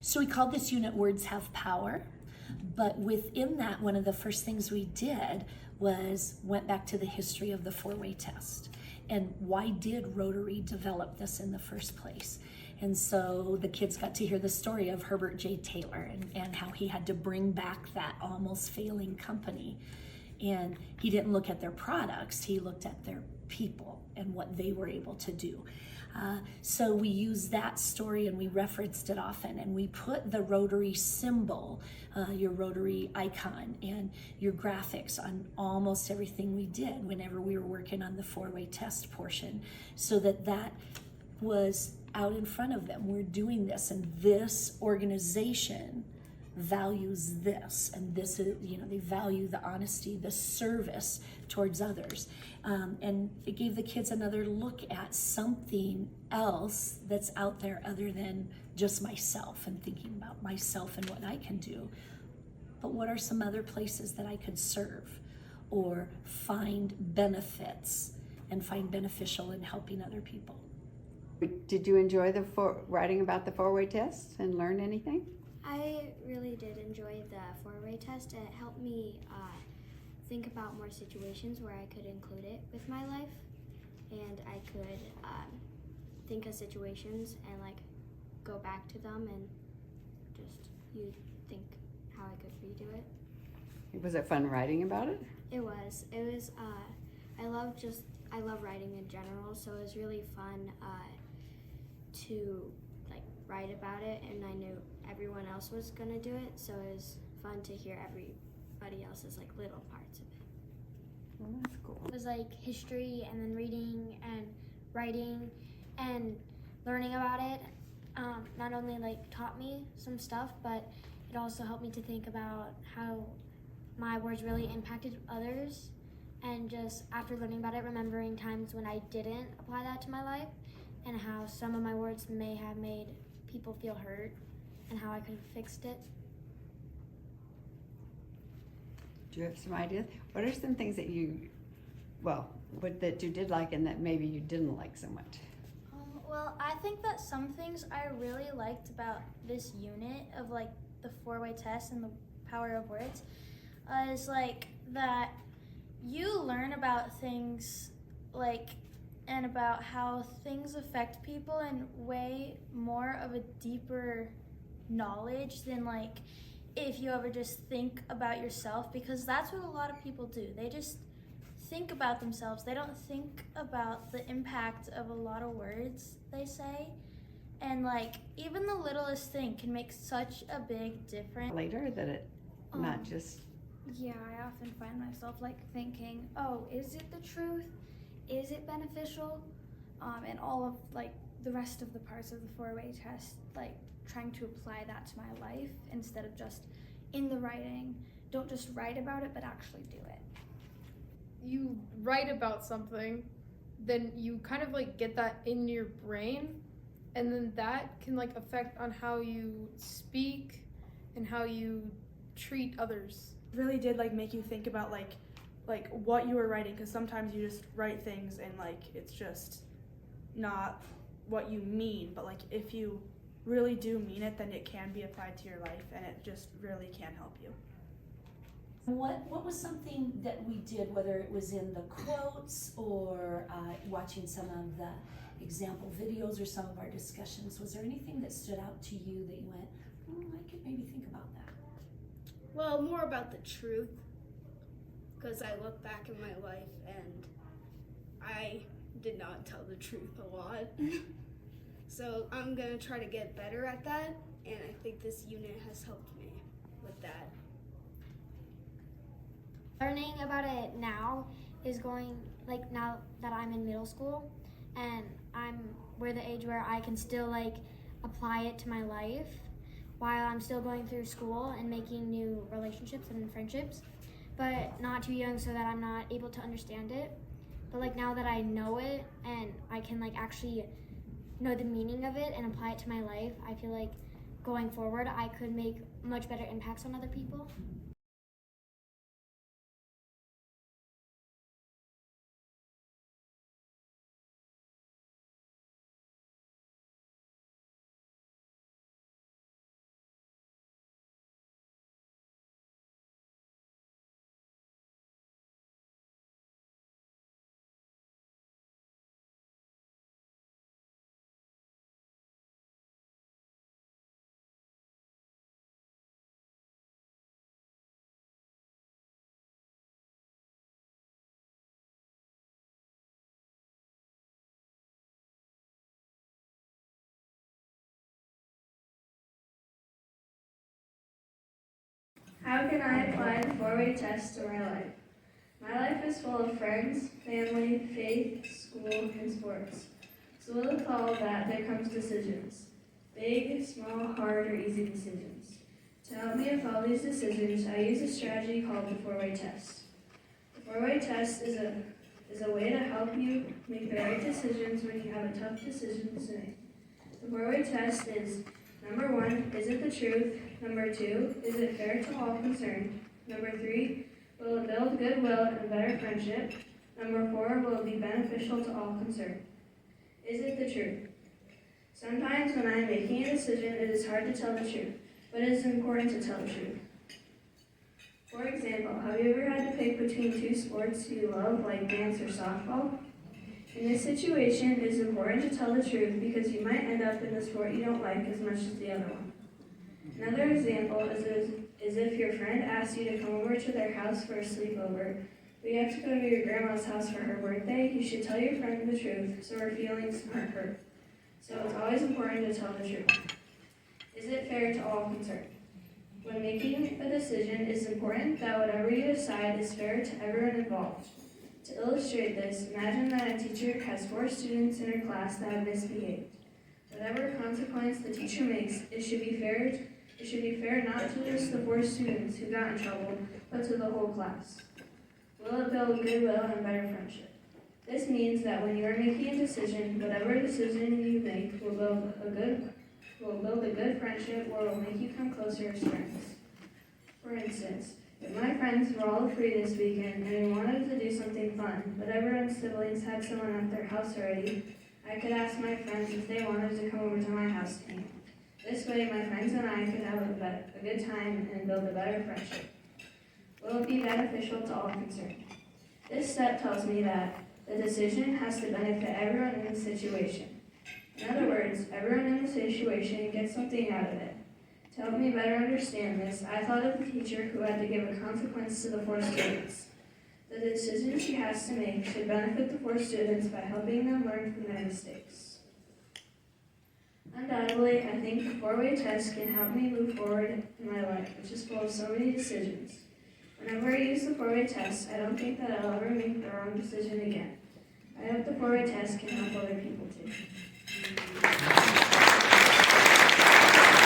So we called this unit Words Have Power, but within that, one of the first things we did was went back to the history of the four-way test. And why did Rotary develop this in the first place? And so the kids got to hear the story of Herbert J. Taylor and how he had to bring back that almost failing company. And he didn't look at their products, he looked at their people and what they were able to do. So we used that story and we referenced it often, and we put the Rotary symbol, your Rotary icon, and your graphics on almost everything we did whenever we were working on the four-way test portion, so that that was out in front of them. We're doing this, and this organization values this, and this is, they value the honesty, the service towards others, and it gave the kids another look at something else that's out there other than just myself and thinking about myself and what I can do, but what are some other places that I could serve or find benefits and find beneficial in helping other people. Did you enjoy writing about the four-way test and learn anything? I really did enjoy the four-way test. It helped me think about more situations where I could include it with my life, and I could think of situations and go back to them and just think how I could redo it. Was it fun writing about it? It was. I love writing in general, so it was really fun to write about it, and I knew everyone else was gonna do it, so it was fun to hear everybody else's little parts of it. Well, that's cool. It was history, and then reading and writing and learning about it. Not only taught me some stuff, but it also helped me to think about how my words really impacted others, and just after learning about it, remembering times when I didn't apply that to my life, and how some of my words may have made people feel hurt, and how I could have fixed it. Do you have some ideas? What are some things that that you did like and that maybe you didn't like so much? Well, I think that some things I really liked about this unit of the four-way test and the power of words is that you learn about things and about how things affect people in way more of a deeper knowledge than if you ever just think about yourself, because that's what a lot of people do. They just think about themselves. They don't think about the impact of a lot of words they say, and even the littlest thing can make such a big difference. Later that it not just... Yeah, I often find myself thinking, oh, is it the truth? Is it beneficial? And all of the rest of the parts of the four-way test, trying to apply that to my life instead of just in the writing. Don't just write about it, but actually do it. You write about something, then you kind of get that in your brain, and then that can affect on how you speak and how you treat others. It really did make you think about what you were writing, because sometimes you just write things and it's just not what you mean, but if you really do mean it, then it can be applied to your life, and it just really can help you. What was something that we did, whether it was in the quotes or watching some of the example videos or some of our discussions, was there anything that stood out to you that you went, I could maybe think about that? Well, more about the truth, because I look back in my life and I did not tell the truth a lot. So I'm going to try to get better at that, and I think this unit has helped me with that. Learning about it now is going, now that I'm in middle school, and we're the age where I can still apply it to my life while I'm still going through school and making new relationships and friendships, but not too young so that I'm not able to understand it. But now that I know it and I can actually know the meaning of it and apply it to my life, I feel going forward I could make much better impacts on other people. How can I apply the four-way test to my life? My life is full of friends, family, faith, school, and sports. So with all of that, there comes decisions. Big, small, hard, or easy decisions. To help me with all these decisions, I use a strategy called the four-way test. The four-way test is a way to help you make the right decisions when you have a tough decision to make. The four-way test is: number 1, is it the truth? Number 2, is it fair to all concerned? Number 3, will it build goodwill and better friendship? Number 4, will it be beneficial to all concerned? Is it the truth? Sometimes when I am making a decision, it is hard to tell the truth, but it is important to tell the truth. For example, have you ever had to pick between 2 sports you love, like dance or softball? In this situation, it is important to tell the truth because you might end up in the sport you don't like as much as the other one. Another example is if your friend asks you to come over to their house for a sleepover, but you have to go to your grandma's house for her birthday. You should tell your friend the truth so her feelings aren't hurt. So it's always important to tell the truth. Is it fair to all concerned? When making a decision, it is important that whatever you decide is fair to everyone involved. To illustrate this, imagine that a teacher has 4 students in her class that have misbehaved. Whatever consequence the teacher makes, it should be fair not to just the 4 students who got in trouble, but to the whole class. Will it build goodwill and better friendship? This means that when you are making a decision, whatever decision you make will build a good friendship or will make you come closer as friends. For instance, if my friends were all free this weekend and we wanted to do something fun, but everyone's siblings had someone at their house already, I could ask my friends if they wanted to come over to my house to hang out. This way, my friends and I could have a good time and build a better friendship. Will it be beneficial to all concerned? This step tells me that the decision has to benefit everyone in the situation. In other words, everyone in the situation gets something out of it. To help me better understand this, I thought of the teacher who had to give a consequence to the 4 students. The decision she has to make should benefit the 4 students by helping them learn from their mistakes. Undoubtedly, I think the four-way test can help me move forward in my life, which is full of so many decisions. Whenever I use the four-way test, I don't think that I'll ever make the wrong decision again. I hope the four-way test can help other people too.